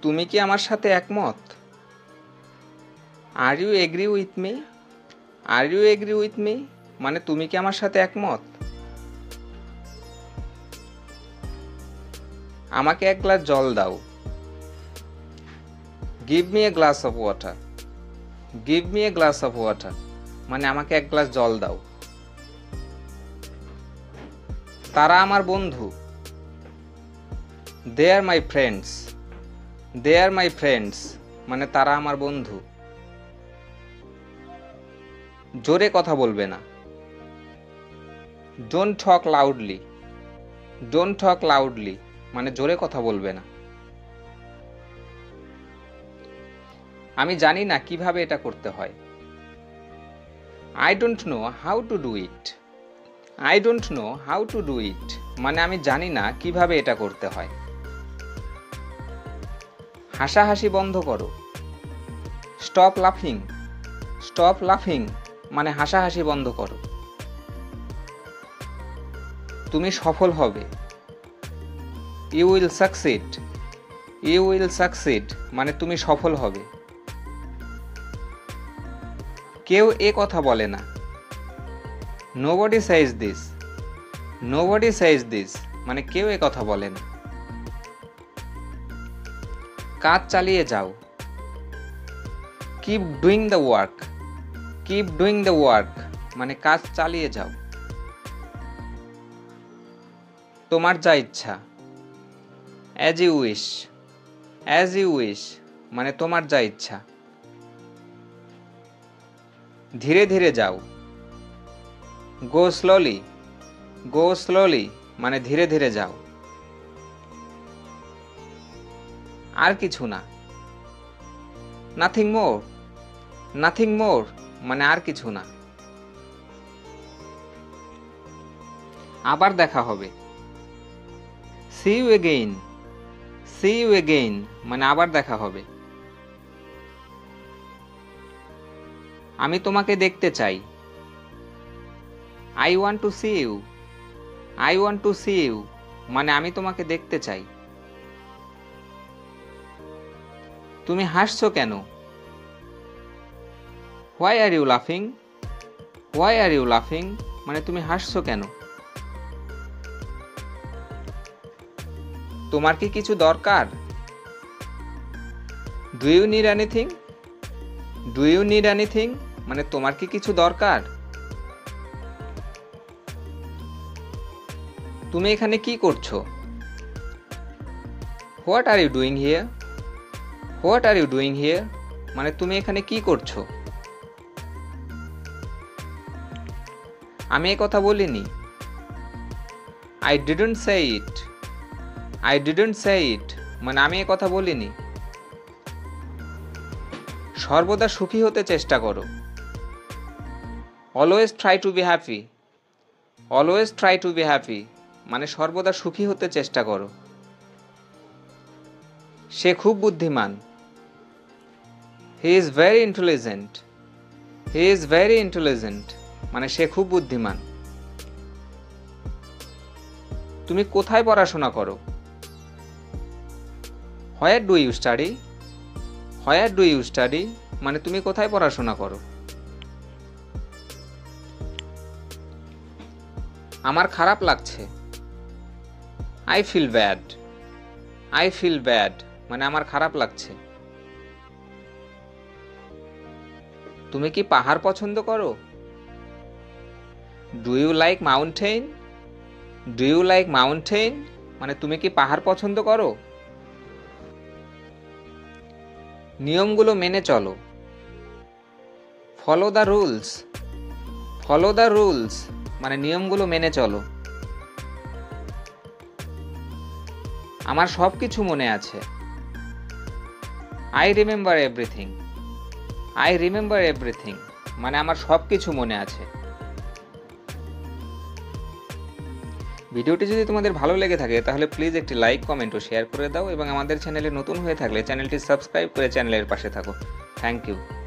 তুমি কি আমার সাথে একমত? Are you agree with me? Are you agree with me মানে তুমি কি আমার সাথে একমত? আমাকে এক গ্লাস জল দাও। Give me a glass of water. Give me a glass of water মানে আমাকে এক গ্লাস জল দাও। তারা আমার বন্ধু। দে আর my friends. They R my friends মানে তারা আমার বন্ধু। জোরে কথা বলবে না। Don't talk loudly. Don't talk loudly মানে জোরে কথা বলবে না। আমি জানি না কিভাবে এটা করতে হয়। I don't know how to do it. I don't know how to do it মানে আমি জানি না কিভাবে এটা করতে হয়। হাসাহাসি বন্ধ করো। স্টপ লাফিং। স্টপ লাফিং মানে হাসাহাসি বন্ধ করো। তুমি সফল হবে। You will succeed. You will succeed মানে তুমি সফল হবে। কেউ এ কথা বলে না। Nobody says this. Nobody says this মানে কেউ এ কথা বলে না। কাজ চালিয়ে যাও। Keep doing the work. Keep doing the work মানে কাজ চালিয়ে যাও। তোমার যা ইচ্ছা। As you wish. As you wish মানে তোমার যা ইচ্ছা। ধীরে ধীরে যাও। Go slowly. গো স্লোলি মানে ধীরে ধীরে যাও। আর কিছু না। Nothing more. নাথিং মোর মানে আর কিছু না। আবার দেখা হবে। See you again. See you again মানে আবার দেখা হবে। আমি তোমাকে দেখতে চাই। I want to see you. I want to see you মানে আমি তোমাকে দেখতে চাই। তুমি হাসছো কেন? হোয়াই আর ইউ লাফিং। হোয়াই আর ইউ লাফিং মানে তুমি হাসছো কেন? তোমার কি কিছু দরকার? Do you need anything. Do you need anything মানে তোমার কি কিছু দরকার? তুমি এখানে কি করছো? What are you doing here. What are you doing here মানে তুমি এখানে কি করছো? আমি এ কথা বলিনি। I didn't say it. I didn't say it মানে আমি এ কথা বলিনি। সর্বদা সুখী হতে চেষ্টা করো। Always try to be happy. Always try to be happy মানে সর্বদা সুখী হতে চেষ্টা করো। সে খুব বুদ্ধিমান। He is very intelligent. He is very intelligent মানে সে খুব বুদ্ধিমান। তুমি কোথায় পড়াশোনা করো? Where do you study. Where do you study মানে তুমি কোথায় পড়াশোনা করো? আমার খারাপ লাগছে। I feel bad. I feel bad মানে আমার খারাপ লাগছে। তুমি কি পাহাড় পছন্দ করো? Do you like mountain. Do you like mountain মানে তুমি কি পাহাড় পছন্দ করো? নিয়মগুলো মেনে চলো। Follow the rules. Follow the rules মানে নিয়মগুলো মেনে চলো। আমার সব কিছু মনে আছে। I remember everything. I remember everything মানে আমার সব কিছু মনে আছে। ভিডিওটি যদি তোমাদের ভালো লেগে থাকে তাহলে প্লিজ একটি লাইক, কমেন্ট ও শেয়ার করে দাও এবং আমাদের চ্যানেলে নতুন হয়ে থাকলে চ্যানেলটি সাবস্ক্রাইব করে চ্যানেলের পাশে থাকো। Thank you.